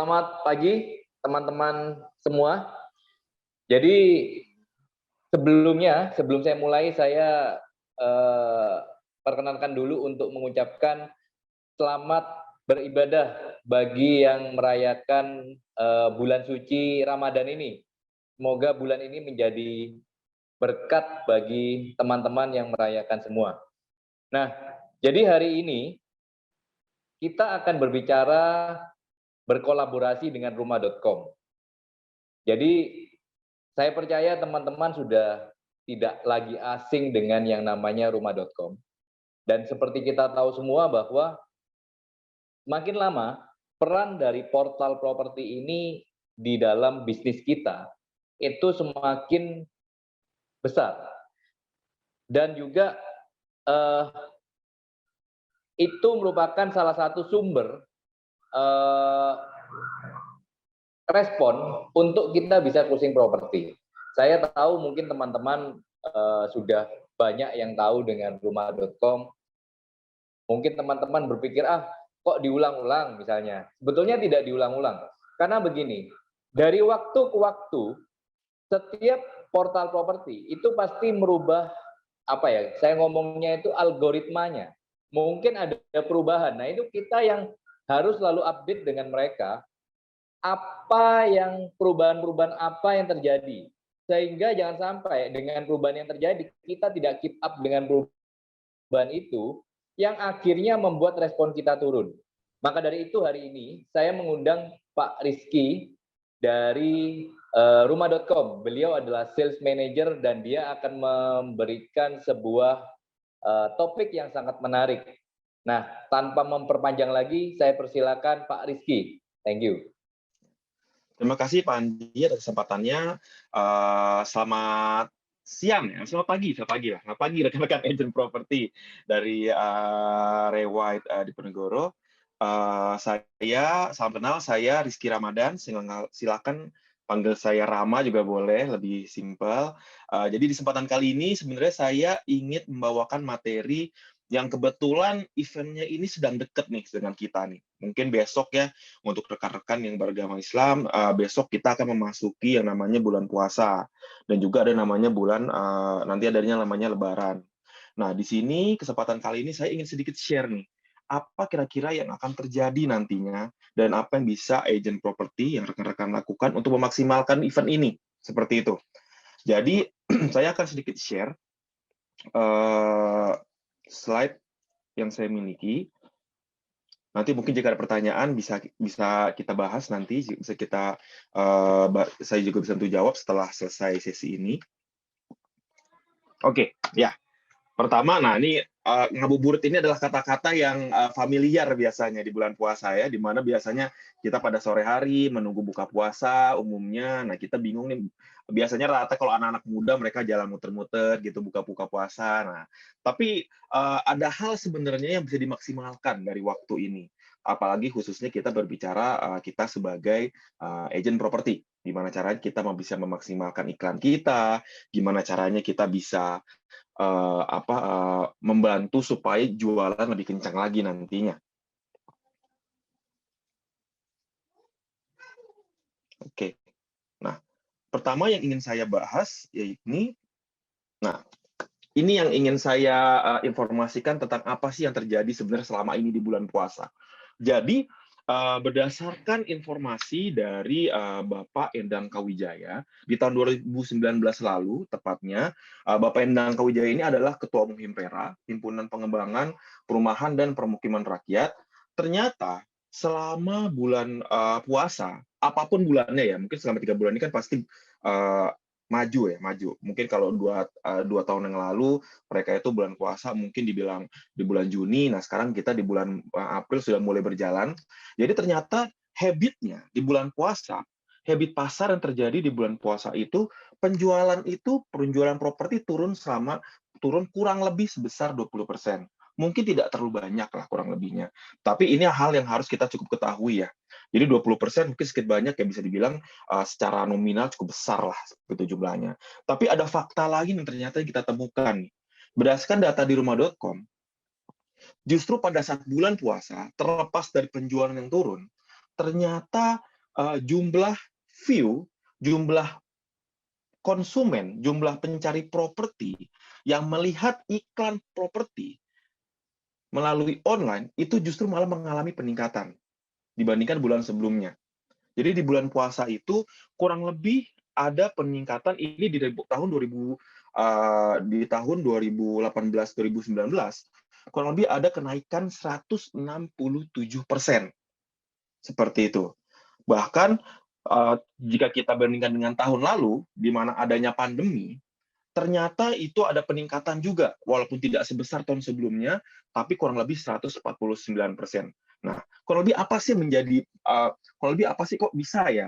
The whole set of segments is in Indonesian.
Selamat pagi teman-teman semua. Jadi sebelum saya mulai, saya eh, perkenankan dulu untuk mengucapkan selamat beribadah bagi yang merayakan bulan suci Ramadan ini. Semoga bulan ini menjadi berkat bagi teman-teman yang merayakan semua. Nah, jadi hari ini kita akan berbicara berkolaborasi dengan rumah.com. Jadi saya percaya teman-teman sudah tidak lagi asing dengan yang namanya rumah.com. Dan seperti kita tahu semua bahwa makin lama peran dari portal properti ini di dalam bisnis kita itu semakin besar. Dan juga itu merupakan salah satu sumber respon untuk kita bisa closing properti. Saya tahu mungkin teman-teman sudah banyak yang tahu dengan rumah.com. Mungkin teman-teman berpikir, kok diulang-ulang misalnya. Sebetulnya tidak diulang-ulang. Karena begini, dari waktu ke waktu, setiap portal properti itu pasti merubah, saya ngomongnya itu algoritmanya. Mungkin ada perubahan. Nah, itu kita yang harus selalu update dengan mereka, perubahan-perubahan apa yang terjadi. Sehingga jangan sampai dengan perubahan yang terjadi, kita tidak keep up dengan perubahan itu, yang akhirnya membuat respon kita turun. Maka dari itu hari ini, saya mengundang Pak Rizky dari rumah.com. Beliau adalah sales manager dan dia akan memberikan sebuah topik yang sangat menarik. Nah, tanpa memperpanjang lagi, saya persilakan Pak Rizky. Thank you. Terima kasih Pak Andi atas kesempatannya. Selamat siang ya, selamat pagi rekan-rekan agent properti dari Rewide Diponegoro. Salam kenal, saya Rizky Ramadan. Silakan panggil saya Rama juga boleh, lebih simpel. Jadi di kesempatan kali ini sebenarnya saya ingin membawakan materi yang kebetulan eventnya ini sedang dekat nih dengan kita nih. Mungkin besok ya, untuk rekan-rekan yang beragama Islam, besok kita akan memasuki yang namanya bulan puasa. Dan juga ada namanya bulan, nanti adanya namanya Lebaran. Nah, di sini kesempatan kali ini saya ingin sedikit share nih, apa kira-kira yang akan terjadi nantinya, dan apa yang bisa agent properti yang rekan-rekan lakukan untuk memaksimalkan event ini. Seperti itu. Jadi, saya akan sedikit share slide yang saya miliki. Nanti mungkin jika ada pertanyaan bisa kita bahas nanti, bisa saya juga bisa untuk jawab setelah selesai sesi ini. Oke, ya. Pertama, nah ini ngabuburit ini adalah kata-kata yang familiar biasanya di bulan puasa ya, di mana biasanya kita pada sore hari menunggu buka puasa umumnya. Nah, kita bingung nih, biasanya rata kalau anak-anak muda mereka jalan muter-muter gitu buka-buka puasa. Nah, tapi ada hal sebenarnya yang bisa dimaksimalkan dari waktu ini. Apalagi khususnya kita berbicara kita sebagai agent properti. Gimana caranya kita bisa memaksimalkan iklan kita, gimana caranya kita bisa membantu supaya jualan lebih kencang lagi nantinya. Oke. Nah, pertama yang ingin saya bahas yaitu ini yang ingin saya informasikan tentang apa sih yang terjadi sebenarnya selama ini di bulan puasa. Jadi, berdasarkan informasi dari Bapak Endang Kawijaya, di tahun 2019 lalu, tepatnya, Bapak Endang Kawijaya ini adalah Ketua Umum Himpera, Himpunan Pengembangan Perumahan dan Permukiman Rakyat. Ternyata, selama bulan puasa, apapun bulannya ya, mungkin selama 3 bulan ini kan pasti maju. Mungkin kalau dua tahun yang lalu mereka itu bulan puasa mungkin dibilang di bulan Juni. Nah, sekarang kita di bulan April sudah mulai berjalan. Jadi ternyata habitnya di bulan puasa, habit pasar yang terjadi di bulan puasa itu penjualan properti turun kurang lebih sebesar 20%. Mungkin tidak terlalu banyak lah kurang lebihnya. Tapi ini hal yang harus kita cukup ketahui ya. Jadi 20% mungkin sedikit banyak ya, bisa dibilang secara nominal cukup besar lah seperti jumlahnya. Tapi ada fakta lagi yang ternyata kita temukan nih. Berdasarkan data di rumah.com, justru pada saat bulan puasa, terlepas dari penjualan yang turun, ternyata jumlah view, jumlah konsumen, jumlah pencari properti yang melihat iklan properti melalui online itu justru malah mengalami peningkatan dibandingkan bulan sebelumnya. Jadi di bulan puasa itu kurang lebih ada peningkatan ini di tahun 2018-2019 kurang lebih ada kenaikan 167%. Seperti itu. Bahkan jika kita bandingkan dengan tahun lalu, di mana adanya pandemi, ternyata itu ada peningkatan juga, walaupun tidak sebesar tahun sebelumnya, tapi kurang lebih 149%. Nah, kurang lebih apa sih kurang lebih apa sih kok bisa ya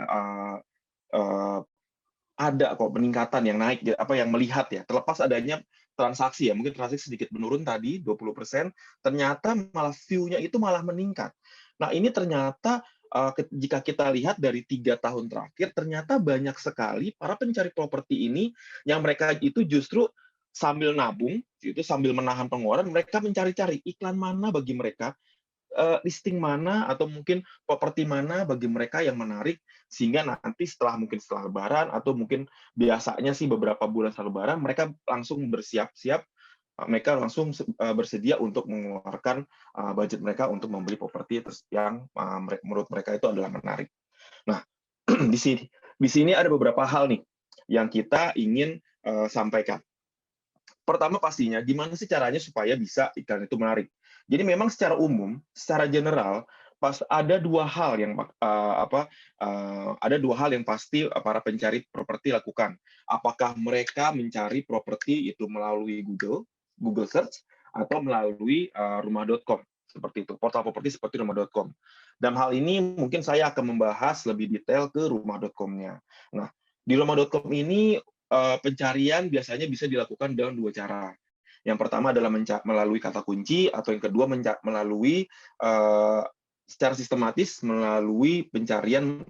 ada kok peningkatan yang naik, yang melihat ya, terlepas adanya transaksi ya, mungkin transaksi sedikit menurun tadi 20%, ternyata malah view-nya itu malah meningkat. Nah, ini ternyata jika kita lihat dari 3 tahun terakhir, ternyata banyak sekali para pencari properti ini yang mereka itu justru sambil nabung, itu sambil menahan pengeluaran, mereka mencari-cari iklan mana bagi mereka, listing mana atau mungkin properti mana bagi mereka yang menarik, sehingga nanti mungkin setelah Lebaran atau mungkin biasanya sih beberapa bulan setelah Lebaran, mereka langsung bersiap-siap, mereka langsung bersedia untuk mengeluarkan budget mereka untuk membeli properti yang menurut mereka itu adalah menarik. Nah, di sini ada beberapa hal nih yang kita ingin sampaikan. Pertama pastinya, gimana sih caranya supaya bisa iklan itu menarik? Jadi memang secara umum, secara general, ada dua hal yang pasti para pencari properti lakukan. Apakah mereka mencari properti itu melalui Google Search, atau melalui rumah.com seperti itu, portal properti seperti rumah.com. Dalam hal ini mungkin saya akan membahas lebih detail ke rumah.com-nya. Nah, di rumah.com ini pencarian biasanya bisa dilakukan dengan dua cara. Yang pertama adalah melalui kata kunci, atau yang kedua melalui secara sistematis melalui pencarian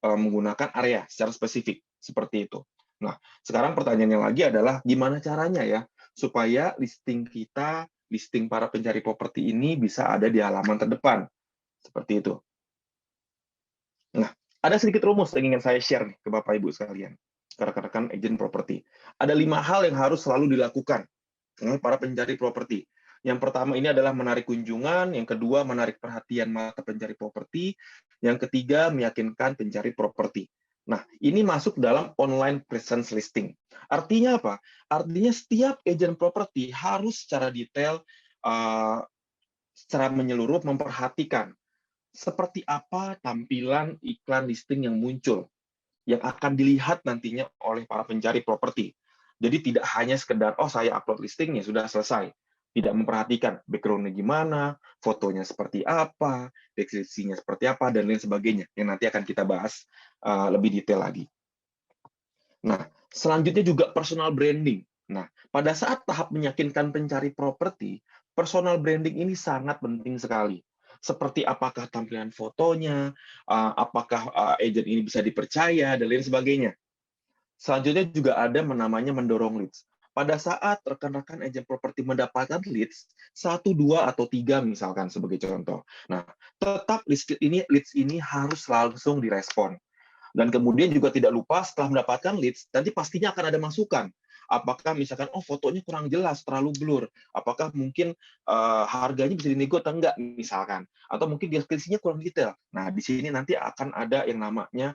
menggunakan area secara spesifik seperti itu. Nah, sekarang pertanyaannya lagi adalah gimana caranya ya supaya listing para pencari properti ini bisa ada di halaman terdepan seperti itu. Nah, ada sedikit rumus yang ingin saya share nih ke Bapak Ibu sekalian, ke rekan-rekan agen properti. Ada 5 hal yang harus selalu dilakukan oleh para pencari properti. Yang pertama ini adalah menarik kunjungan, yang kedua menarik perhatian mata pencari properti, yang ketiga meyakinkan pencari properti. Nah, ini masuk dalam online presence listing. Artinya apa? Artinya setiap agen properti harus secara detail, secara menyeluruh memperhatikan seperti apa tampilan iklan listing yang muncul, yang akan dilihat nantinya oleh para pencari properti. Jadi tidak hanya sekedar, oh saya upload listingnya, sudah selesai. Tidak memperhatikan background-nya gimana, fotonya seperti apa, deskripsinya seperti apa, dan lain sebagainya, yang nanti akan kita bahas lebih detail lagi. Nah, selanjutnya juga personal branding. Nah, pada saat tahap meyakinkan pencari properti, personal branding ini sangat penting sekali. Seperti apakah tampilan fotonya, apakah agent ini bisa dipercaya, dan lain sebagainya. Selanjutnya juga ada namanya mendorong leads. Pada saat rekan-rekan agent properti mendapatkan leads, 1, 2, atau 3 misalkan sebagai contoh. Nah, tetap leads ini harus langsung direspon. Dan kemudian juga tidak lupa setelah mendapatkan leads, nanti pastinya akan ada masukan. Apakah misalkan, oh fotonya kurang jelas, terlalu blur. Apakah mungkin harganya bisa dinego atau enggak, misalkan. Atau mungkin deskripsinya kurang detail. Nah, di sini nanti akan ada yang namanya,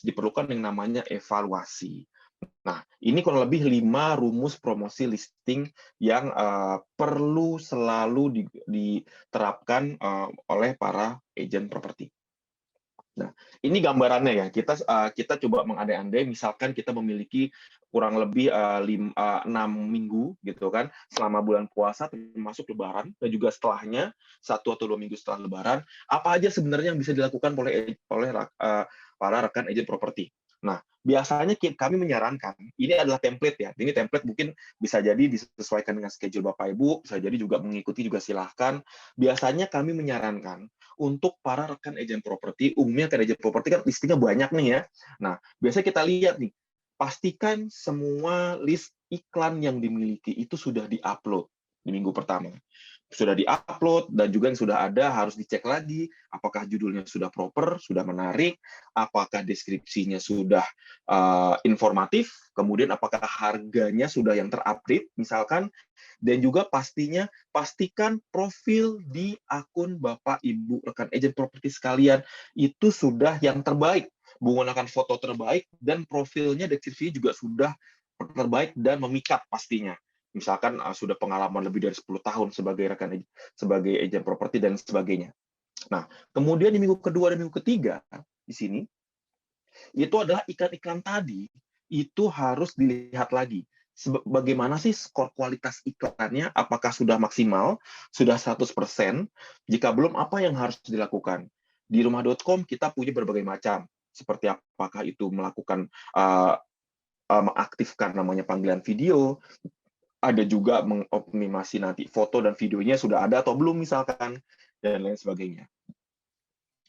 diperlukan yang namanya evaluasi. Nah, ini kurang lebih 5 rumus promosi listing yang perlu selalu diterapkan oleh para agen properti. Nah, ini gambarannya ya. Kita coba mengandai-andai, misalkan kita memiliki kurang lebih 6 minggu gitu kan, selama bulan puasa termasuk Lebaran, dan juga setelahnya 1 atau 2 minggu setelah Lebaran, apa aja sebenarnya yang bisa dilakukan oleh para rekan agen properti. Nah, biasanya kami menyarankan, ini adalah template ya. Ini template mungkin bisa jadi disesuaikan dengan schedule Bapak Ibu, bisa jadi juga mengikuti juga silahkan. Biasanya kami menyarankan untuk para rekan agen properti, umumnya kan agen properti kan listingnya banyak nih ya. Nah, biasanya kita lihat nih, pastikan semua list iklan yang dimiliki itu sudah di-upload di minggu pertama. sudah di-upload, dan juga yang sudah ada harus dicek lagi apakah judulnya sudah proper, sudah menarik, apakah deskripsinya sudah informatif, kemudian apakah harganya sudah yang terupdate misalkan, dan juga pastikan profil di akun Bapak Ibu rekan agent properti sekalian itu sudah yang terbaik, menggunakan foto terbaik, dan profilnya deskripsinya juga sudah terbaik dan memikat pastinya. Misalkan sudah pengalaman lebih dari 10 tahun sebagai agent properti dan sebagainya. Nah, kemudian di minggu kedua dan minggu ketiga di sini itu adalah iklan-iklan tadi itu harus dilihat lagi. Bagaimana sih skor kualitas iklannya? Apakah sudah maksimal, sudah 100%? Jika belum, apa yang harus dilakukan? Di rumah.com kita punya berbagai macam, seperti apakah itu melakukan mengaktifkan namanya panggilan video, ada juga mengoptimasi nanti foto dan videonya sudah ada atau belum misalkan, dan lain sebagainya.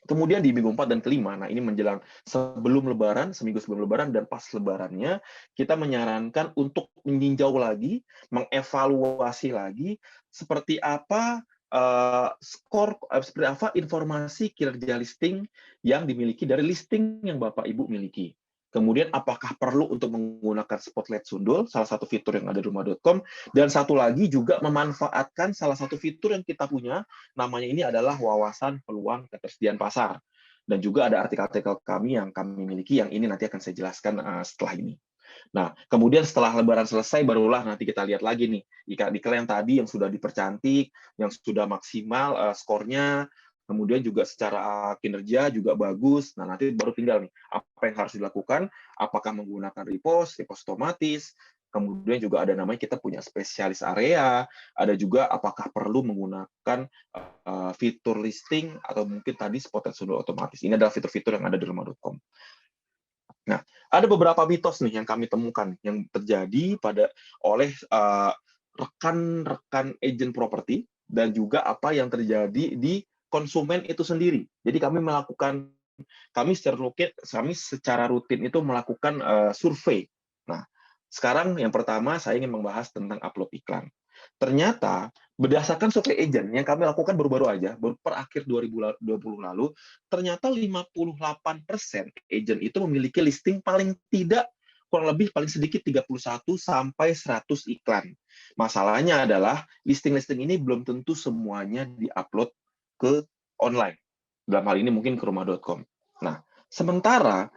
Kemudian di minggu 4 dan kelima, nah ini menjelang sebelum Lebaran, seminggu sebelum Lebaran dan pas Lebarannya, kita menyarankan untuk meninjau lagi, mengevaluasi lagi seperti apa seperti apa informasi kinerja listing yang dimiliki dari listing yang Bapak Ibu miliki. Kemudian apakah perlu untuk menggunakan spotlight sundul, salah satu fitur yang ada di rumah.com, dan satu lagi juga memanfaatkan salah satu fitur yang kita punya, namanya ini adalah wawasan peluang ketersediaan pasar. Dan juga ada artikel-artikel kami yang kami miliki, yang ini nanti akan saya jelaskan setelah ini. Nah, kemudian setelah Lebaran selesai, barulah nanti kita lihat lagi nih, iklan-iklan yang tadi yang sudah dipercantik, yang sudah maksimal skornya, kemudian juga secara kinerja juga bagus. Nah, nanti baru tinggal nih, apa yang harus dilakukan, apakah menggunakan repost otomatis, kemudian juga ada namanya kita punya spesialis area, ada juga apakah perlu menggunakan fitur listing, atau mungkin tadi spotlight sundul otomatis. Ini adalah fitur-fitur yang ada di rumah.com. Nah, ada beberapa mitos nih yang kami temukan yang terjadi oleh rekan-rekan agent properti, dan juga apa yang terjadi di konsumen itu sendiri. Jadi kami secara rutin itu melakukan survei. Nah, sekarang yang pertama saya ingin membahas tentang upload iklan. Ternyata berdasarkan survei agent yang kami lakukan baru-baru aja, baru per akhir 2020 lalu, ternyata 58% agent itu memiliki listing paling tidak, kurang lebih paling sedikit 31 sampai 100 iklan. Masalahnya adalah listing-listing ini belum tentu semuanya diupload ke online. Dalam hal ini mungkin ke rumah.com. Nah, sementara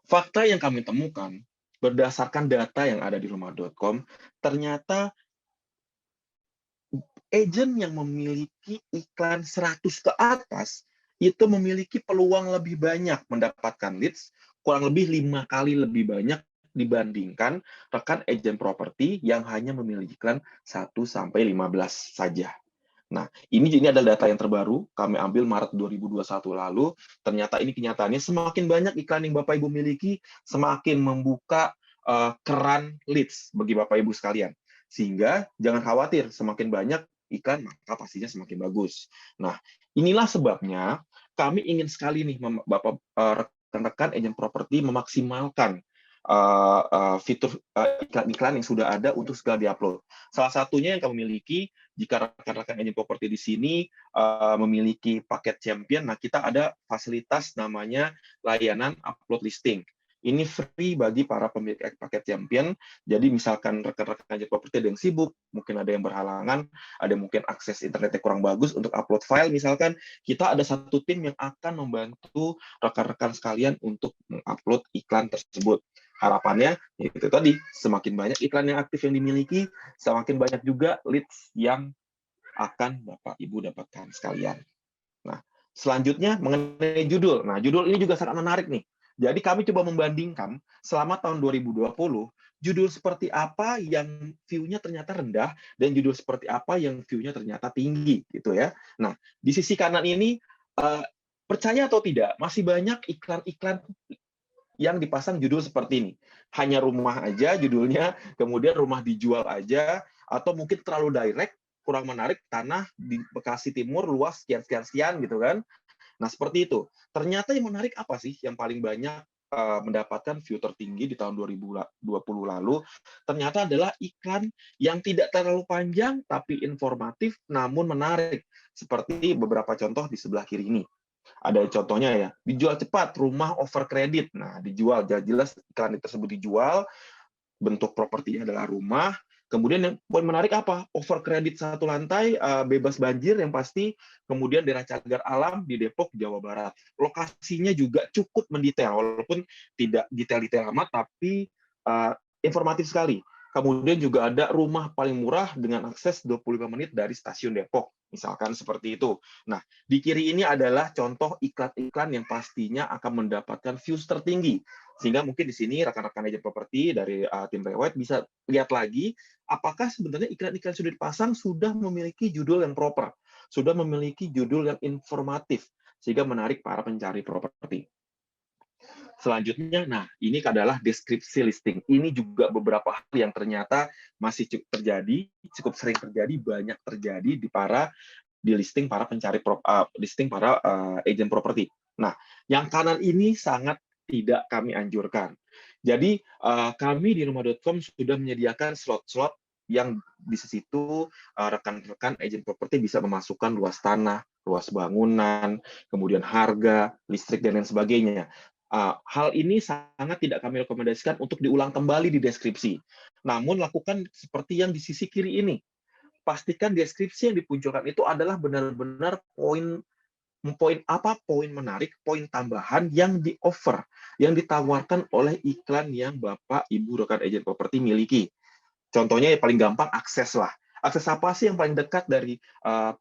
fakta yang kami temukan berdasarkan data yang ada di rumah.com, ternyata agent yang memiliki iklan 100 ke atas itu memiliki peluang lebih banyak mendapatkan leads, kurang lebih 5 kali lebih banyak dibandingkan rekan agent properti yang hanya memiliki iklan 1 sampai 15 saja. Nah, ini adalah data yang terbaru, kami ambil Maret 2021 lalu. Ternyata ini kenyataannya, semakin banyak iklan yang Bapak Ibu miliki, semakin membuka keran leads bagi Bapak Ibu sekalian. Sehingga jangan khawatir, semakin banyak iklan, maka pastinya semakin bagus. Nah, inilah sebabnya kami ingin sekali nih, Bapak rekan-rekan agent properti memaksimalkan fitur iklan-iklan yang sudah ada untuk segera diupload. Salah satunya yang kami miliki, jika rekan-rekan agent properti di sini memiliki paket champion, nah kita ada fasilitas namanya layanan upload listing. Ini free bagi para pemilik paket champion. Jadi misalkan rekan-rekan agent properti ada yang sibuk, mungkin ada yang berhalangan, ada mungkin akses internetnya kurang bagus untuk upload file misalkan, kita ada satu tim yang akan membantu rekan-rekan sekalian untuk mengupload iklan tersebut. Harapannya itu tadi, semakin banyak iklan yang aktif yang dimiliki, semakin banyak juga leads yang akan Bapak Ibu dapatkan sekalian. Nah, selanjutnya mengenai judul. Nah, judul ini juga sangat menarik nih. Jadi kami coba membandingkan selama tahun 2020, judul seperti apa yang view-nya ternyata rendah dan judul seperti apa yang view-nya ternyata tinggi gitu ya. Nah, di sisi kanan ini percaya atau tidak, masih banyak iklan-iklan yang dipasang judul seperti ini. Hanya rumah aja judulnya, kemudian rumah dijual aja, atau mungkin terlalu direct, kurang menarik, tanah di Bekasi Timur luas sekian-sekian gitu kan. Nah, seperti itu. Ternyata yang menarik apa sih yang paling banyak mendapatkan view tertinggi di tahun 2020 lalu, ternyata adalah iklan yang tidak terlalu panjang tapi informatif namun menarik. Seperti beberapa contoh di sebelah kiri ini. Ada contohnya ya, dijual cepat, rumah over kredit. Nah, dijual, jelas iklan tersebut dijual, bentuk propertinya adalah rumah. Kemudian yang poin menarik apa? Over kredit satu lantai, bebas banjir yang pasti. Kemudian daerah cagar alam di Depok, Jawa Barat. Lokasinya juga cukup mendetail, walaupun tidak detail-detail amat, tapi informatif sekali. Kemudian juga ada rumah paling murah dengan akses 25 menit dari stasiun Depok. Misalkan seperti itu. Nah, di kiri ini adalah contoh iklan-iklan yang pastinya akan mendapatkan views tertinggi. Sehingga mungkin di sini rekan-rekan agent properti dari tim Rewet bisa lihat lagi apakah sebenarnya iklan-iklan sudah dipasang sudah memiliki judul yang proper, sudah memiliki judul yang informatif, sehingga menarik para pencari properti. Selanjutnya, nah ini adalah deskripsi listing. Ini juga beberapa hal yang ternyata masih cukup sering terjadi, banyak terjadi di listing para pencari listing para agent properti. Nah, yang kanan ini sangat tidak kami anjurkan. Jadi kami di rumah.com sudah menyediakan slot-slot yang di situ rekan-rekan agent properti bisa memasukkan luas tanah, luas bangunan, kemudian harga, listrik dan lain sebagainya. Hal ini sangat tidak kami rekomendasikan untuk diulang kembali di deskripsi. Namun lakukan seperti yang di sisi kiri ini. Pastikan deskripsi yang dimunculkan itu adalah benar-benar poin menarik, poin tambahan yang di-offer, yang ditawarkan oleh iklan yang Bapak, Ibu, rekan agent properti miliki. Contohnya yang paling gampang, akses lah. Akses apa sih yang paling dekat dari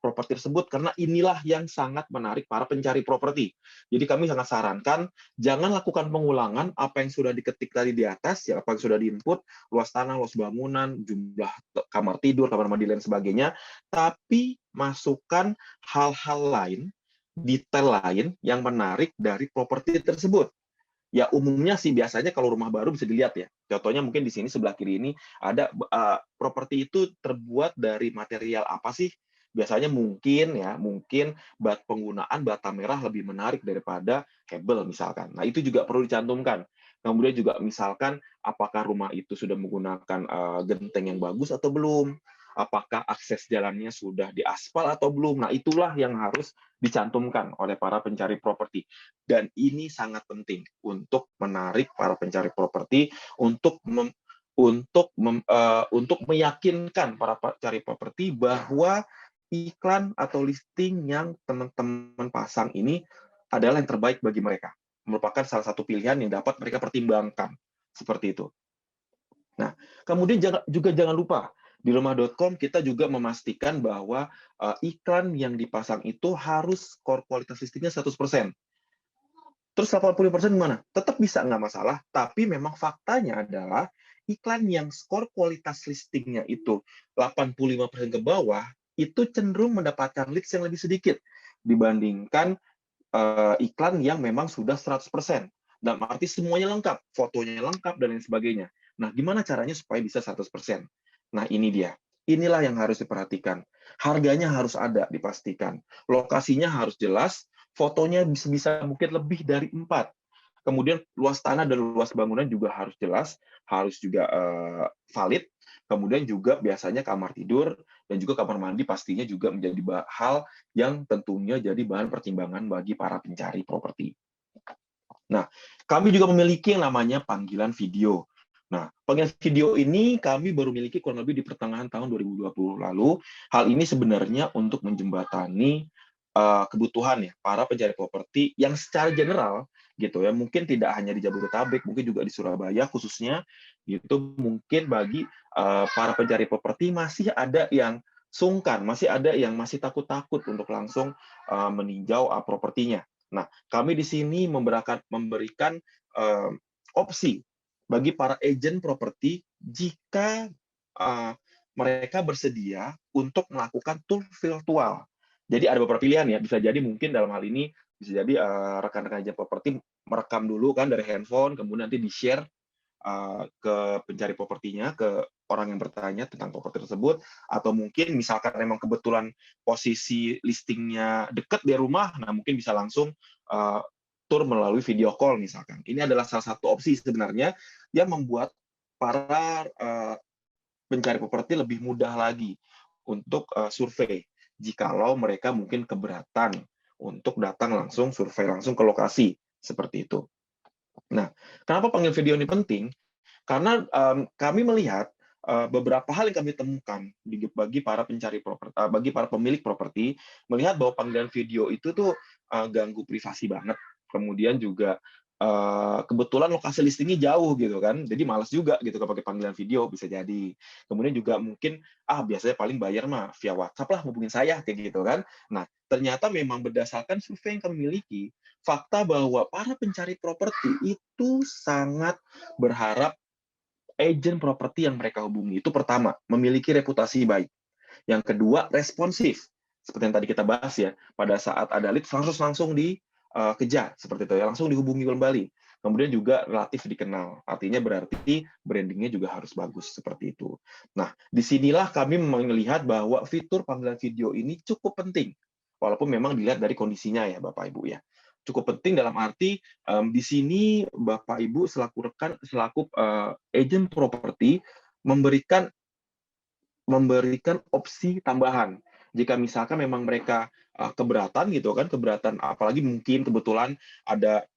properti tersebut? Karena inilah yang sangat menarik para pencari properti. Jadi kami sangat sarankan, jangan lakukan pengulangan apa yang sudah diketik tadi di atas, ya apa yang sudah diinput, luas tanah, luas bangunan, jumlah kamar tidur, kamar mandi, dan sebagainya, tapi masukkan hal-hal lain, detail lain yang menarik dari properti tersebut. Ya umumnya sih biasanya kalau rumah baru bisa dilihat ya. Contohnya mungkin di sini sebelah kiri ini ada properti itu terbuat dari material apa sih? Biasanya mungkin penggunaan bata merah lebih menarik daripada kabel misalkan. Nah, itu juga perlu dicantumkan. Kemudian juga misalkan apakah rumah itu sudah menggunakan genteng yang bagus atau belum? Apakah akses jalannya sudah diaspal atau belum? Nah, itulah yang harus dicantumkan oleh para pencari properti. Dan ini sangat penting untuk menarik para pencari properti untuk meyakinkan para pencari properti bahwa iklan atau listing yang teman-teman pasang ini adalah yang terbaik bagi mereka. Merupakan salah satu pilihan yang dapat mereka pertimbangkan. Seperti itu. Nah, kemudian jangan lupa, di rumah.com kita juga memastikan bahwa iklan yang dipasang itu harus skor kualitas listingnya 100%. Terus 80% gimana? Tetap bisa, nggak masalah, tapi memang faktanya adalah iklan yang skor kualitas listingnya itu 85% ke bawah, itu cenderung mendapatkan leads yang lebih sedikit dibandingkan iklan yang memang sudah 100%. Dalam arti semuanya lengkap, fotonya lengkap, dan lain sebagainya. Nah, gimana caranya supaya bisa 100%? Nah, ini dia. Inilah yang harus diperhatikan. Harganya harus ada, dipastikan. Lokasinya harus jelas, fotonya bisa mungkin lebih dari 4. Kemudian luas tanah dan luas bangunan juga harus jelas, harus juga valid. Kemudian juga biasanya kamar tidur dan juga kamar mandi pastinya juga menjadi hal yang tentunya jadi bahan pertimbangan bagi para pencari properti. Nah, kami juga memiliki yang namanya panggilan video. Nah, panggilan video ini kami baru miliki kurang lebih di pertengahan tahun 2020 lalu. Hal ini sebenarnya untuk menjembatani kebutuhan ya para pencari properti yang secara general gitu ya, mungkin tidak hanya di Jabodetabek, mungkin juga di Surabaya khususnya gitu, mungkin bagi para pencari properti masih ada yang sungkan, masih ada yang masih takut-takut untuk langsung meninjau propertinya. Nah, kami di sini memberikan opsi bagi para agent properti jika mereka bersedia untuk melakukan tour virtual. Jadi ada beberapa pilihan ya, bisa jadi mungkin dalam hal ini bisa jadi rekan-rekan agent properti merekam dulu kan dari handphone, kemudian nanti di-share ke pencari propertinya, ke orang yang bertanya tentang properti tersebut, atau mungkin misalkan memang kebetulan posisi listingnya dekat di rumah, nah mungkin bisa langsung tur melalui video call misalkan. Ini adalah salah satu opsi sebenarnya yang membuat para pencari properti lebih mudah lagi untuk survei. Jikalau mereka mungkin keberatan untuk datang langsung survei langsung ke lokasi seperti itu. Nah, kenapa panggil video ini penting? Karena kami melihat beberapa hal yang kami temukan bagi para pencari properti, bagi para pemilik properti, melihat bahwa panggilan video itu tuh ganggu privasi banget. Kemudian juga kebetulan lokasi listingnya jauh gitu kan, jadi malas juga gitu kalau pakai panggilan video bisa jadi. Kemudian juga mungkin biasanya paling bayar mah via WhatsApp lah hubungin saya kayak gitu kan. Nah, ternyata memang berdasarkan survei yang kami miliki, fakta bahwa para pencari properti itu sangat berharap agen properti yang mereka hubungi. Itu pertama, memiliki reputasi baik. Yang kedua, responsif. Seperti yang tadi kita bahas ya, pada saat ada lead langsung dikejar seperti itu ya, langsung dihubungi kembali. Kemudian juga relatif dikenal. Artinya berarti brandingnya juga harus bagus seperti itu. Nah, disinilah kami melihat bahwa fitur panggilan video ini cukup penting. Walaupun memang dilihat dari kondisinya ya, Bapak Ibu ya. Cukup penting dalam arti di sini Bapak Ibu selaku rekan, selaku agent properti memberikan opsi tambahan. Jika misalkan memang mereka keberatan gitu kan, keberatan apalagi mungkin kebetulan ada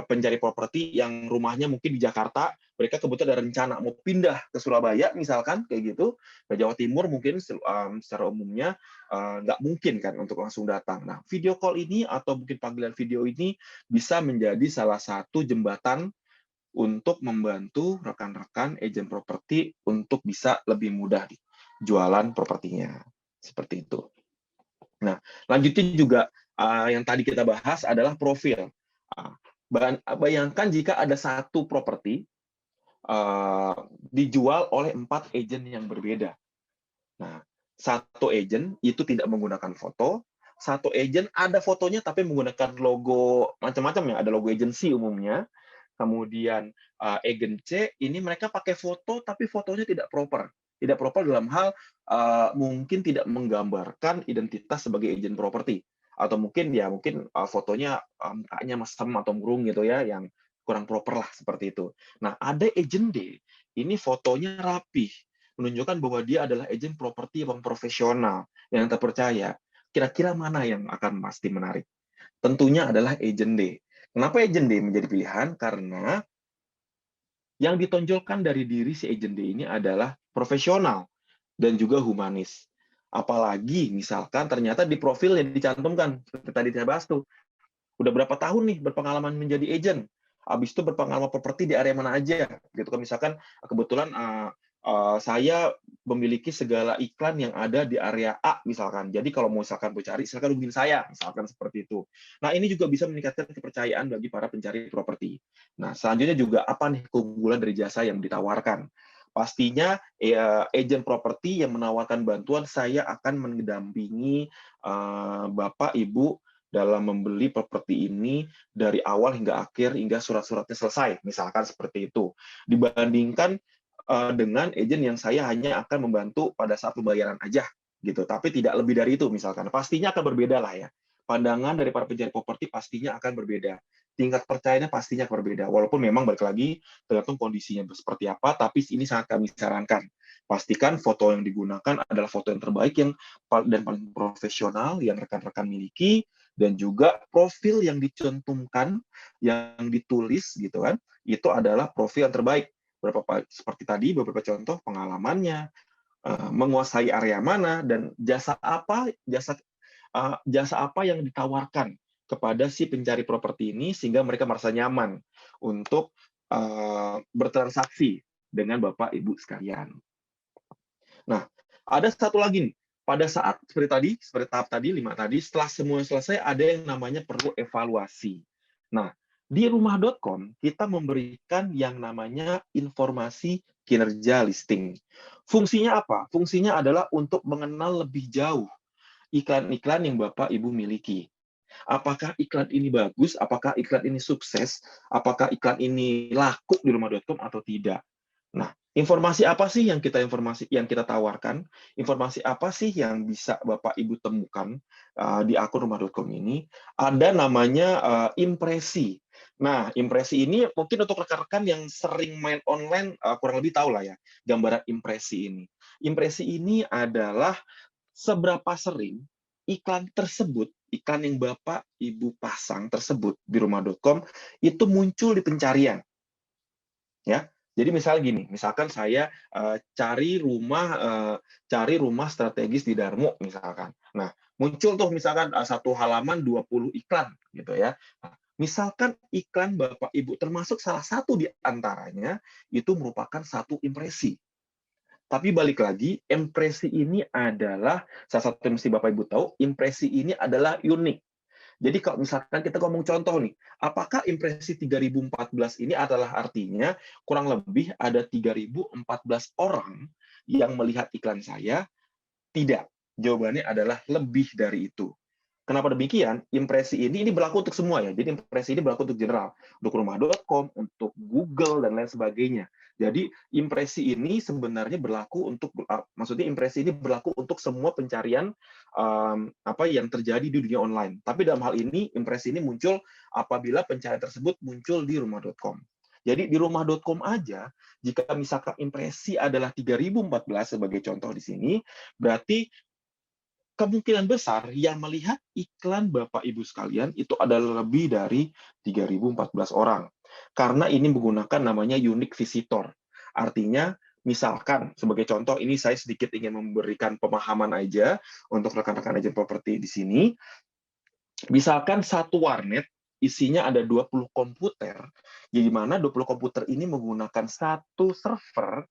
pencari properti yang rumahnya mungkin di Jakarta, mereka kebetulan ada rencana mau pindah ke Surabaya misalkan kayak gitu, ke Jawa Timur mungkin secara umumnya nggak mungkin kan untuk langsung datang. Nah, video call ini atau mungkin panggilan video ini bisa menjadi salah satu jembatan untuk membantu rekan-rekan agen properti untuk bisa lebih mudah jualan propertinya. Seperti itu. Nah, lanjutnya juga yang tadi kita bahas adalah profil. Bayangkan jika ada satu properti dijual oleh 4 agen yang berbeda. Nah, satu agen itu tidak menggunakan foto, satu agen ada fotonya tapi menggunakan logo macam-macam ya, ada logo agensi umumnya. Kemudian agen C ini mereka pakai foto tapi fotonya tidak proper. Tidak proper dalam hal mungkin tidak menggambarkan identitas sebagai agen properti atau mungkin fotonya mukanya mesem atau murung gitu ya yang kurang proper lah seperti itu. Nah, ada agen D, ini fotonya rapih, menunjukkan bahwa dia adalah agen properti yang profesional, yang terpercaya. Kira-kira mana yang akan pasti menarik? Tentunya adalah agen D. Kenapa agen D menjadi pilihan? Karena yang ditonjolkan dari diri si agen D ini adalah profesional dan juga humanis. Apalagi misalkan ternyata di profil yang dicantumkan, seperti tadi saya bahas tuh, udah berapa tahun nih berpengalaman menjadi agent, habis itu berpengalaman properti di area mana aja, gitu kan. Misalkan kebetulan saya memiliki segala iklan yang ada di area A misalkan. Jadi kalau misalkan mau cari, silakan hubungin saya, misalkan seperti itu. Nah, ini juga bisa meningkatkan kepercayaan bagi para pencari properti. Nah, selanjutnya juga apa nih keunggulan dari jasa yang ditawarkan? Pastinya agen properti yang menawarkan bantuan, saya akan mendampingi Bapak Ibu dalam membeli properti ini dari awal hingga akhir hingga surat-suratnya selesai, misalkan seperti itu. Dibandingkan dengan agen yang saya hanya akan membantu pada saat pembayaran aja gitu, tapi tidak lebih dari itu misalkan. Pastinya akan berbeda lah ya. Pandangan dari para pencari properti pastinya akan berbeda. Tingkat percayanya pastinya akan berbeda. Walaupun memang balik lagi tergantung kondisinya seperti apa, tapi ini sangat kami sarankan. Pastikan foto yang digunakan adalah foto yang terbaik dan paling profesional yang rekan-rekan miliki, dan juga profil yang dicantumkan, yang ditulis gitu kan, itu adalah profil yang terbaik. Seperti tadi beberapa contoh pengalamannya, menguasai area mana, dan jasa apa yang ditawarkan kepada si pencari properti ini sehingga mereka merasa nyaman untuk bertransaksi dengan Bapak Ibu sekalian. Nah, ada satu lagi nih. Pada saat seperti tahap tadi 5 tadi, setelah semua selesai ada yang namanya perlu evaluasi. Nah, di rumah.com kita memberikan yang namanya informasi kinerja listing. Fungsinya apa? Fungsinya adalah untuk mengenal lebih jauh iklan-iklan yang Bapak Ibu miliki. Apakah iklan ini bagus? Apakah iklan ini sukses? Apakah iklan ini laku di rumah.com atau tidak? Nah, informasi apa sih yang kita tawarkan? Informasi apa sih yang bisa Bapak Ibu temukan di akun rumah.com ini? Ada namanya impresi. Nah, impresi ini mungkin untuk rekan-rekan yang sering main online kurang lebih tahu lah ya gambaran impresi ini. Impresi ini adalah seberapa sering iklan tersebut, iklan yang Bapak Ibu pasang tersebut di rumah.com itu muncul di pencarian. Ya, jadi misal gini, misalkan saya cari rumah strategis di Darmo misalkan. Nah, muncul tuh misalkan satu halaman 20 iklan gitu ya. Nah, misalkan iklan Bapak Ibu termasuk salah satu di antaranya itu merupakan satu impresi. Tapi balik lagi, impresi ini adalah salah satu yang mesti Bapak Ibu tahu, impresi ini adalah unik. Jadi kalau misalkan kita ngomong contoh nih, apakah impresi 3014 ini adalah artinya kurang lebih ada 3014 orang yang melihat iklan saya? Tidak. Jawabannya adalah lebih dari itu. Kenapa demikian? Impresi ini berlaku untuk semua ya. Jadi impresi ini berlaku untuk general, untuk rumah.com, untuk Google dan lain sebagainya. Jadi impresi ini sebenarnya berlaku untuk maksudnya impresi ini berlaku untuk semua pencarian apa yang terjadi di dunia online. Tapi dalam hal ini impresi ini muncul apabila pencarian tersebut muncul di rumah.com. Jadi di rumah.com aja, jika misalkan impresi adalah 3014 sebagai contoh di sini, berarti kemungkinan besar yang melihat iklan Bapak Ibu sekalian itu adalah lebih dari 3014 orang. Karena ini menggunakan namanya unique visitor. Artinya, misalkan sebagai contoh ini saya sedikit ingin memberikan pemahaman aja untuk rekan-rekan agen properti di sini. Misalkan satu warnet isinya ada 20 komputer, di mana 20 komputer ini menggunakan satu server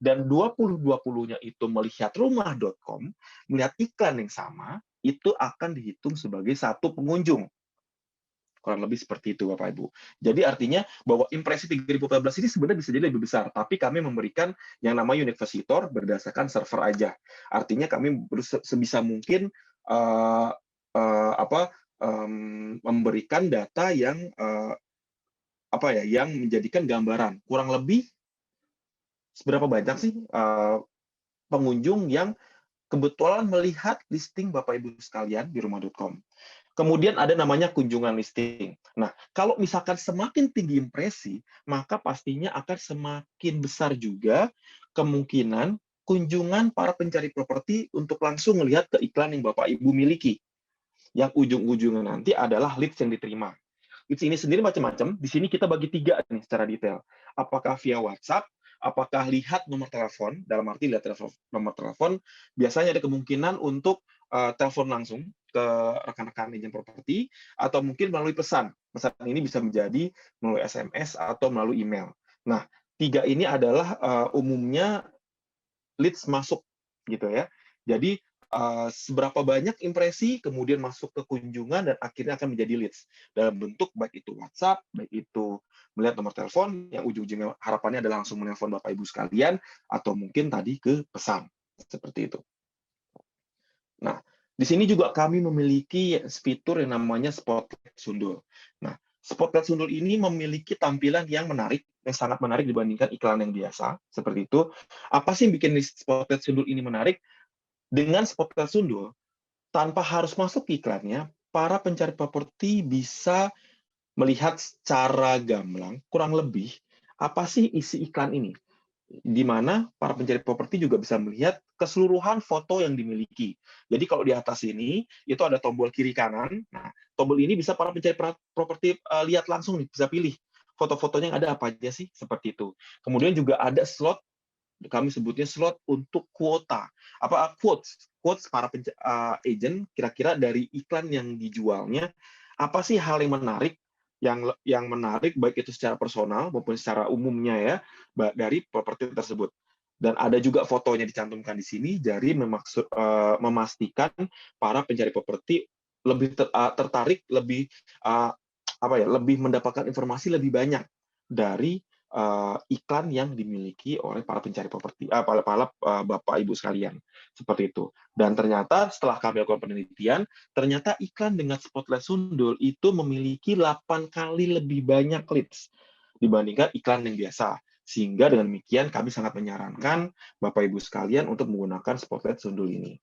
dan 20-20-nya itu melihat rumah.com, melihat iklan yang sama, itu akan dihitung sebagai satu pengunjung. Kurang lebih seperti itu, Bapak Ibu. Jadi artinya bahwa impresi 3014 ini sebenarnya bisa jadi lebih besar, tapi kami memberikan yang namanya unique visitor berdasarkan server aja. Artinya kami sebisa mungkin memberikan data yang yang menjadikan gambaran. Kurang lebih seberapa banyak sih pengunjung yang kebetulan melihat listing Bapak Ibu sekalian di rumah.com. Kemudian ada namanya kunjungan listing. Nah, kalau misalkan semakin tinggi impresi, maka pastinya akan semakin besar juga kemungkinan kunjungan para pencari properti untuk langsung melihat ke iklan yang Bapak Ibu miliki. Yang ujung-ujungnya nanti adalah leads yang diterima. Leads ini sendiri macam-macam. Di sini kita bagi 3 nih secara detail. Apakah via WhatsApp, apakah lihat nomor telepon, dalam arti lihat nomor telepon, biasanya ada kemungkinan untuk telepon langsung ke rekan-rekan agent properti, atau mungkin melalui pesan. Pesan ini bisa menjadi melalui SMS atau melalui email. Nah, 3 ini adalah umumnya leads masuk gitu ya. Jadi seberapa banyak impresi kemudian masuk ke kunjungan dan akhirnya akan menjadi leads dalam bentuk baik itu WhatsApp, baik itu melihat nomor telepon yang ujung-ujungnya harapannya adalah langsung menelpon Bapak Ibu sekalian atau mungkin tadi ke pesan seperti itu. Nah, di sini juga kami memiliki fitur yang namanya Spotlight Sundul. Nah, Spotlight Sundul ini memiliki tampilan yang menarik, yang sangat menarik dibandingkan iklan yang biasa, seperti itu. Apa sih yang bikin Spotlight Sundul ini menarik? Dengan Spotlight Sundul, tanpa harus masuk ke iklannya, para pencari properti bisa melihat secara gamblang, kurang lebih, apa sih isi iklan ini. Di mana para pencari properti juga bisa melihat keseluruhan foto yang dimiliki. Jadi kalau di atas ini, itu ada tombol kiri kanan. Nah, tombol ini bisa para pencari properti lihat langsung nih, bisa pilih foto-fotonya yang ada apa aja sih, seperti itu. Kemudian juga ada slot, kami sebutnya slot untuk kuota. Quotes para agent kira-kira dari iklan yang dijualnya, apa sih hal yang menarik yang menarik baik itu secara personal maupun secara umumnya ya dari properti tersebut. Dan ada juga fotonya dicantumkan di sini jadi memastikan para pencari properti lebih tertarik, lebih lebih mendapatkan informasi lebih banyak dari iklan yang dimiliki oleh para pencari properti, para Bapak Ibu sekalian, seperti itu. Dan ternyata setelah kami lakukan penelitian, ternyata iklan dengan Spotlight Sundul itu memiliki 8 kali lebih banyak leads dibandingkan iklan yang biasa. Sehingga dengan demikian kami sangat menyarankan Bapak Ibu sekalian untuk menggunakan Spotlight Sundul ini.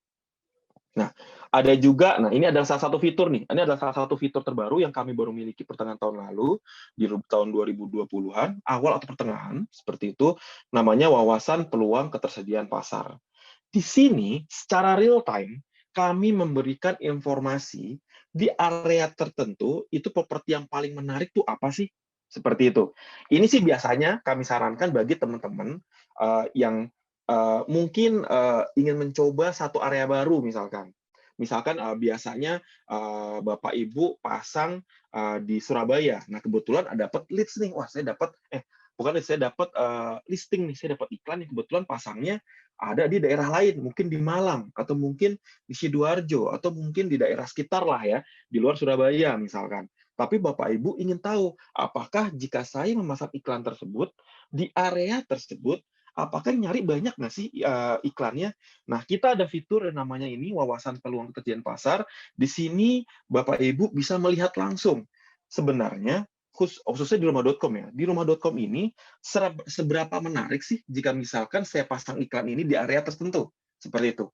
Nah, ada juga, nah ini adalah salah satu fitur nih, ini adalah salah satu fitur terbaru yang kami baru miliki pertengahan tahun lalu, di tahun 2020-an, awal atau pertengahan, seperti itu, namanya wawasan peluang ketersediaan pasar. Di sini, secara real time, kami memberikan informasi di area tertentu, itu properti yang paling menarik tuh apa sih? Seperti itu. Ini sih biasanya kami sarankan bagi teman-teman yang mungkin ingin mencoba satu area baru misalkan. Misalkan biasanya Bapak Ibu pasang di Surabaya. Nah, kebetulan dapat leads nih. Wah, saya dapat bukan leads, saya dapat listing nih, saya dapat iklan yang kebetulan pasangnya ada di daerah lain, mungkin di Malang atau mungkin di Sidoarjo atau mungkin di daerah sekitar lah ya, di luar Surabaya misalkan. Tapi Bapak Ibu ingin tahu, apakah jika saya memasang iklan tersebut di area tersebut, apakah nyari banyak nggak sih iklannya? Nah, kita ada fitur yang namanya ini wawasan peluang ketersediaan pasar. Di sini Bapak Ibu bisa melihat langsung sebenarnya khususnya di rumah.com ya. Di rumah.com ini seberapa menarik sih jika misalkan saya pasang iklan ini di area tertentu. Seperti itu.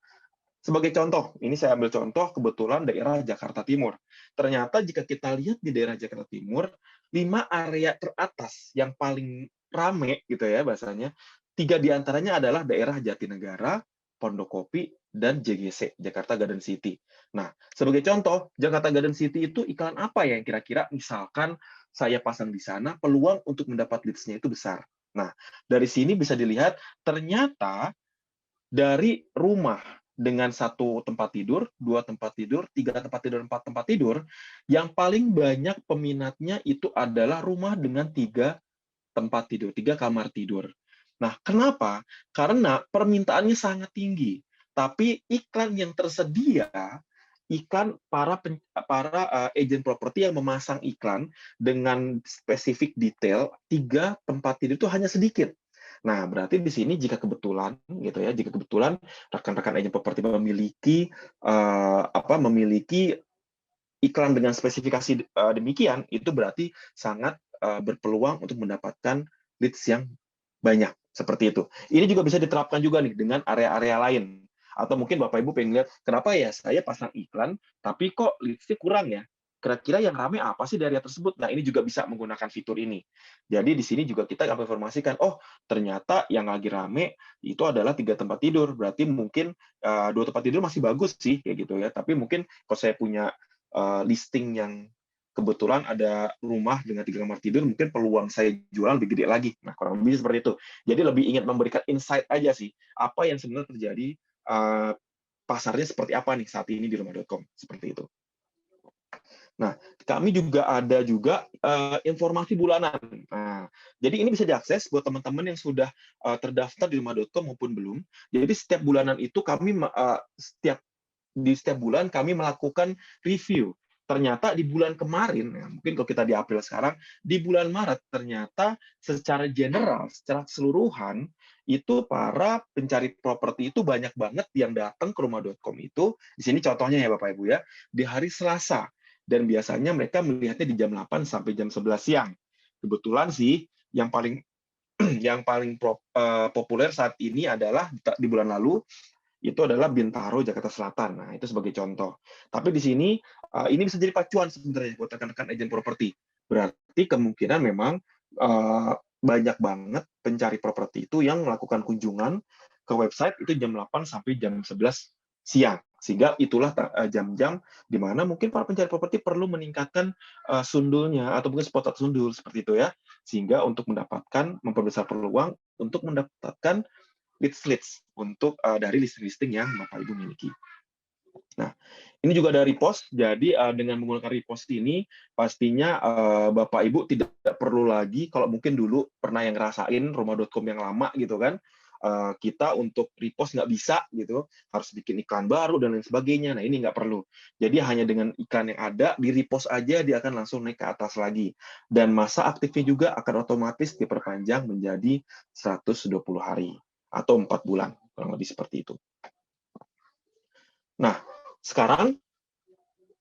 Sebagai contoh, ini saya ambil contoh kebetulan daerah Jakarta Timur. Ternyata jika kita lihat di daerah Jakarta Timur, 5 area teratas yang paling rame gitu ya bahasanya, 3 diantaranya adalah daerah Jatinegara, Pondokopi, dan JGC, Jakarta Garden City. Nah, sebagai contoh, Jakarta Garden City itu iklan apa ya yang kira-kira misalkan saya pasang di sana, peluang untuk mendapat leads-nya itu besar. Nah, dari sini bisa dilihat ternyata dari rumah dengan 1 tempat tidur, 2 tempat tidur, 3 tempat tidur, 4 tempat tidur, yang paling banyak peminatnya itu adalah rumah dengan 3 tempat tidur, 3 kamar tidur. Nah, kenapa? Karena permintaannya sangat tinggi, tapi iklan yang tersedia, iklan para agen properti yang memasang iklan dengan spesifik detail 3 tempat tidur itu hanya sedikit. Nah, berarti di sini jika kebetulan gitu ya, jika kebetulan rekan-rekan agen properti memiliki iklan dengan spesifikasi demikian, itu berarti sangat berpeluang untuk mendapatkan leads yang banyak, seperti itu. Ini juga bisa diterapkan juga nih dengan area-area lain. Atau mungkin Bapak Ibu pengen lihat, kenapa ya saya pasang iklan, tapi kok leads-nya kurang ya? Kira-kira yang rame apa sih dari area tersebut? Nah, ini juga bisa menggunakan fitur ini. Jadi di sini juga kita akan informasikan, oh ternyata yang lagi rame itu adalah 3 tempat tidur. Berarti mungkin 2 tempat tidur masih bagus sih, kayak gitu ya. Tapi mungkin kalau saya punya listing yang kebetulan ada rumah dengan 3 kamar tidur, mungkin peluang saya jual lebih gede lagi. Nah, kurang lebih seperti itu. Jadi lebih ingin memberikan insight aja sih, apa yang sebenarnya terjadi, pasarnya seperti apa nih saat ini di rumah.com, seperti itu. Nah, kami juga ada informasi bulanan. Nah, jadi ini bisa diakses buat teman-teman yang sudah terdaftar di rumah.com maupun belum. Jadi setiap bulanan itu kami di setiap bulan kami melakukan review. Ternyata di bulan kemarin, ya, mungkin kalau kita di April sekarang, di bulan Maret ternyata secara general, secara keseluruhan, itu para pencari properti itu banyak banget yang datang ke rumah.com itu, di sini contohnya ya Bapak Ibu ya, di hari Selasa. Dan biasanya mereka melihatnya di jam 8 sampai jam 11 siang. Kebetulan sih, yang paling populer saat ini adalah di bulan lalu, itu adalah Bintaro, Jakarta Selatan. Nah, itu sebagai contoh. Tapi di sini, ini bisa jadi pacuan sebenarnya buat rekan-rekan agen properti. Berarti kemungkinan memang banyak banget pencari properti itu yang melakukan kunjungan ke website itu jam 8 sampai jam 11 siang. Sehingga itulah jam-jam di mana mungkin para pencari properti perlu meningkatkan sundulnya atau mungkin spot sundul seperti itu ya. Sehingga untuk memperbesar peluang untuk mendapatkan leads untuk dari listing-listing yang Bapak Ibu miliki. Nah, ini juga ada repost. Jadi dengan menggunakan repost ini, pastinya Bapak Ibu tidak perlu lagi, kalau mungkin dulu pernah yang ngerasain rumah.com yang lama gitu kan, kita untuk repost nggak bisa gitu, harus bikin iklan baru dan lain sebagainya. Nah, ini nggak perlu. Jadi hanya dengan iklan yang ada, di repost aja dia akan langsung naik ke atas lagi. Dan masa aktifnya juga akan otomatis diperpanjang menjadi 120 hari atau 4 bulan, kurang lebih seperti itu. Nah, sekarang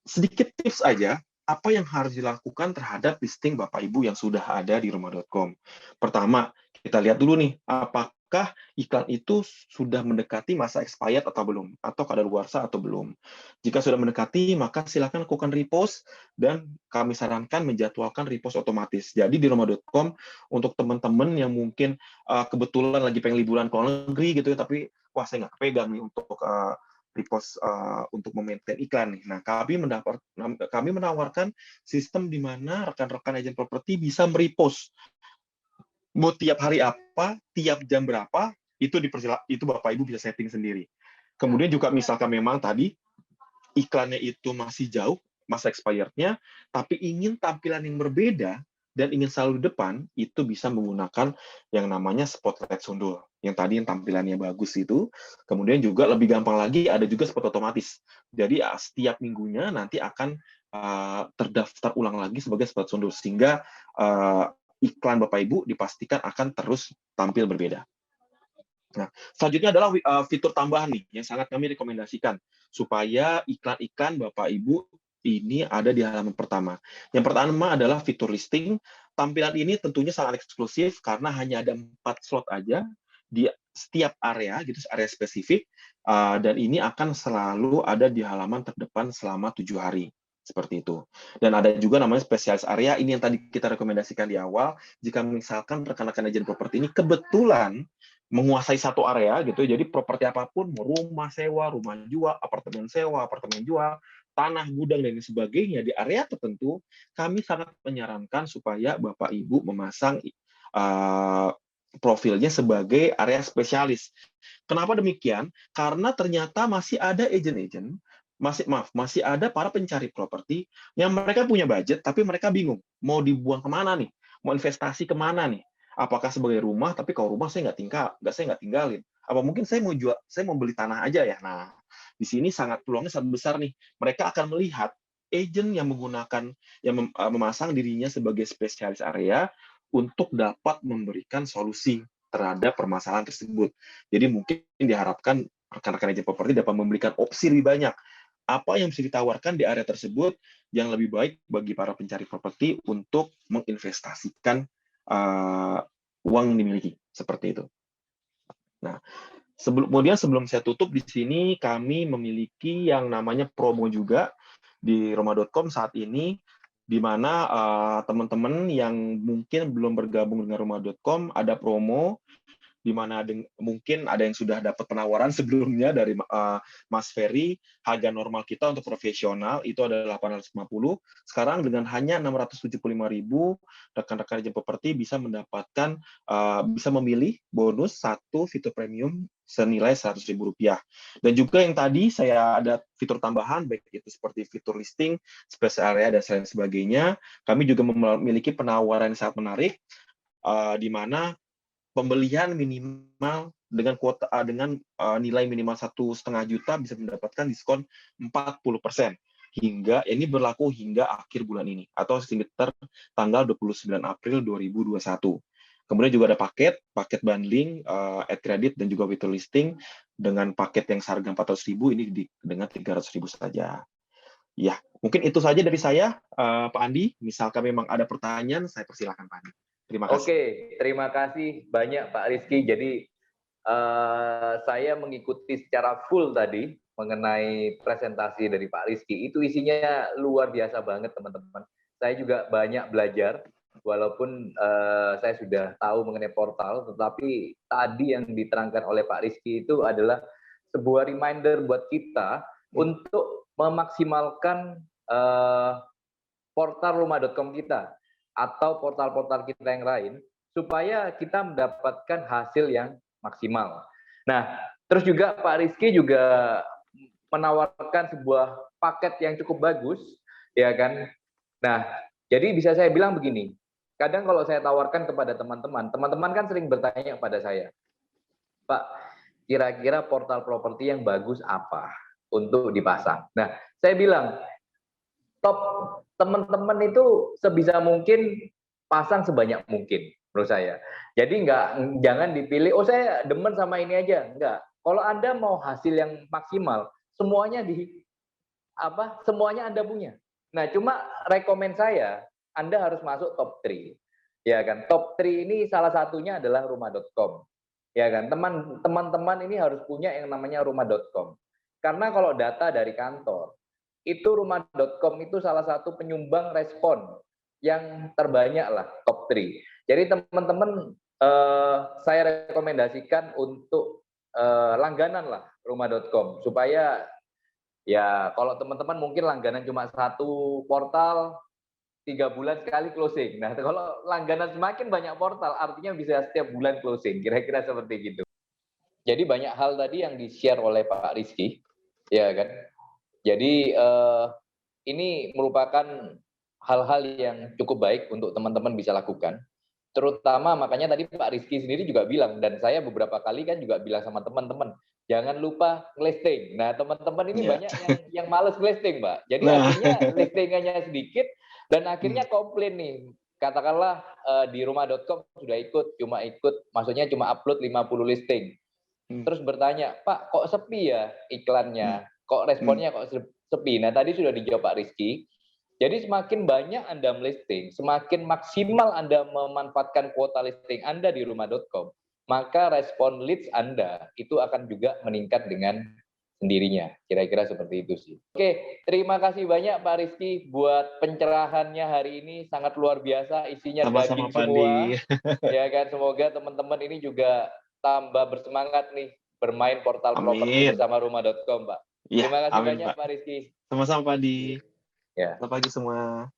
sedikit tips aja apa yang harus dilakukan terhadap listing Bapak Ibu yang sudah ada di rumah.com. Pertama, Kita lihat dulu nih, apakah iklan itu sudah mendekati masa expired atau belum, atau kadaluarsa atau belum. Jika sudah mendekati, maka silakan lakukan repost, dan kami sarankan menjadwalkan repost otomatis. Jadi di Roma.com, untuk teman-teman yang mungkin kebetulan lagi pengen liburan ke luar negeri gitu ya, tapi wah saya nggak pegang nih untuk repost untuk memaintain iklan nih. Nah, kami menawarkan sistem di mana rekan-rekan agen properti bisa merepost mau tiap hari apa, tiap jam berapa, itu Bapak Ibu bisa setting sendiri. Kemudian juga misalkan memang tadi iklannya itu masih jauh masa expired-nya, tapi ingin tampilan yang berbeda dan ingin selalu di depan, itu bisa menggunakan yang namanya spotlight sundul. Yang tadi yang tampilannya bagus itu. Kemudian juga lebih gampang lagi, ada juga spot otomatis. Jadi setiap minggunya nanti akan terdaftar ulang lagi sebagai spot sundul, sehingga iklan Bapak Ibu dipastikan akan terus tampil berbeda. Nah, selanjutnya adalah fitur tambahan nih yang sangat kami rekomendasikan supaya iklan-iklan Bapak Ibu ini ada di halaman pertama. Yang pertama adalah fitur listing. Tampilan ini tentunya sangat eksklusif karena hanya ada 4 slot aja di setiap area, gitu, area spesifik, dan ini akan selalu ada di halaman terdepan selama 7 hari. Seperti itu. Dan ada juga namanya spesialis area, ini yang tadi kita rekomendasikan di awal, jika misalkan rekan-rekan agen properti ini kebetulan menguasai satu area gitu, jadi properti apapun, mau rumah sewa, rumah jual, apartemen sewa, apartemen jual, tanah, gudang, dan sebagainya, di area tertentu, kami sangat menyarankan supaya Bapak Ibu memasang profilnya sebagai area spesialis. Kenapa demikian? Karena ternyata masih ada agent-agent, masih ada para pencari properti yang mereka punya budget, tapi mereka bingung mau dibuang kemana nih, mau investasi kemana nih. Apakah sebagai rumah, tapi kalau rumah saya nggak tinggalin. Apa mungkin saya mau beli tanah aja ya. Nah, di sini peluangnya sangat besar nih. Mereka akan melihat agent yang memasang dirinya sebagai spesialis area untuk dapat memberikan solusi terhadap permasalahan tersebut. Jadi mungkin diharapkan rekan-rekan agent properti dapat memberikan opsi lebih banyak. Apa yang bisa ditawarkan di area tersebut yang lebih baik bagi para pencari properti untuk menginvestasikan uang yang dimiliki, seperti itu. Nah, kemudian sebelum saya tutup, di sini kami memiliki yang namanya promo juga di Roma.com saat ini, di mana teman-teman yang mungkin belum bergabung dengan Roma.com, ada promo di mana mungkin ada yang sudah dapat penawaran sebelumnya dari Mas Ferry, harga normal kita untuk profesional itu adalah 850. Sekarang dengan hanya 675.000, rekan-rekan agent properti bisa mendapatkan bisa memilih bonus satu fitur premium senilai Rp100.000. Dan juga yang tadi saya ada fitur tambahan, baik itu seperti fitur listing, special area, dan lain sebagainya. Kami juga memiliki penawaran yang sangat menarik, di mana pembelian minimal dengan nilai minimal 1,5 juta bisa mendapatkan diskon 40%, hingga ini berlaku hingga akhir bulan ini atau sekitar tanggal 29 April 2021. Kemudian juga ada paket bundling, ad credit, dan juga fitur listing dengan paket yang seharga 400.000 ini dengan 300.000 saja. Ya, mungkin itu saja dari saya, Pak Andi. Misalkan memang ada pertanyaan, saya persilakan Pak Andi. Terima kasih. Oke, terima kasih banyak Pak Rizky. Jadi saya mengikuti secara full tadi mengenai presentasi dari Pak Rizky. Itu isinya luar biasa banget teman-teman. Saya juga banyak belajar, walaupun saya sudah tahu mengenai portal, tetapi tadi yang diterangkan oleh Pak Rizky itu adalah sebuah reminder buat kita untuk memaksimalkan portal rumah.com kita atau portal-portal kita yang lain supaya kita mendapatkan hasil yang maksimal. Nah, terus juga Pak Rizky juga menawarkan sebuah paket yang cukup bagus, ya kan? Nah, jadi bisa saya bilang begini, kadang kalau saya tawarkan kepada teman-teman, teman-teman kan sering bertanya kepada saya, Pak, kira-kira portal properti yang bagus apa untuk dipasang? Nah, saya bilang, top teman-teman itu sebisa mungkin pasang sebanyak mungkin menurut saya. Jadi jangan dipilih, oh saya demen sama ini aja, enggak. Kalau Anda mau hasil yang maksimal, semuanya semuanya Anda punya. Nah, cuma rekomen saya Anda harus masuk top 3. Ya kan, top 3 ini salah satunya adalah rumah.com. Ya kan, teman-teman ini harus punya yang namanya rumah.com. Karena kalau data dari kantor, itu rumah.com itu salah satu penyumbang respon yang terbanyak lah, top 3. Jadi teman-teman, saya rekomendasikan untuk langganan lah rumah.com, supaya ya kalau teman-teman mungkin langganan cuma satu portal, 3 bulan sekali closing. Nah, kalau langganan semakin banyak portal, artinya bisa setiap bulan closing, kira-kira seperti gitu. Jadi banyak hal tadi yang di-share oleh Pak Rizky, ya kan. Jadi ini merupakan hal-hal yang cukup baik untuk teman-teman bisa lakukan. Terutama makanya tadi Pak Rizky sendiri juga bilang, dan saya beberapa kali kan juga bilang sama teman-teman, jangan lupa listing. Nah, teman-teman ini Iya. banyak yang males listing, Mbak. Jadi Nah, akhirnya listingannya sedikit dan akhirnya komplain nih. Katakanlah di rumah.com sudah maksudnya cuma upload 50 listing. Terus bertanya, Pak, kok sepi ya iklannya? Kok responnya kok sepi? Nah, tadi sudah dijawab Pak Rizky. Jadi semakin banyak Anda melisting, semakin maksimal Anda memanfaatkan kuota listing Anda di rumah.com, maka respon leads Anda itu akan juga meningkat dengan sendirinya. Kira-kira seperti itu sih. Oke, terima kasih banyak Pak Rizky buat pencerahannya hari ini, sangat luar biasa, isinya sama-sama daging Pak Andi. semua. Ya kan, semoga teman-teman ini juga tambah bersemangat nih bermain portal properti Amin. bersama rumah.com, Pak. Iya, Terima kasih amin banyak Pak. Pak Rizky. Sama-sama Pak Andi. Ya. Selamat pagi semua.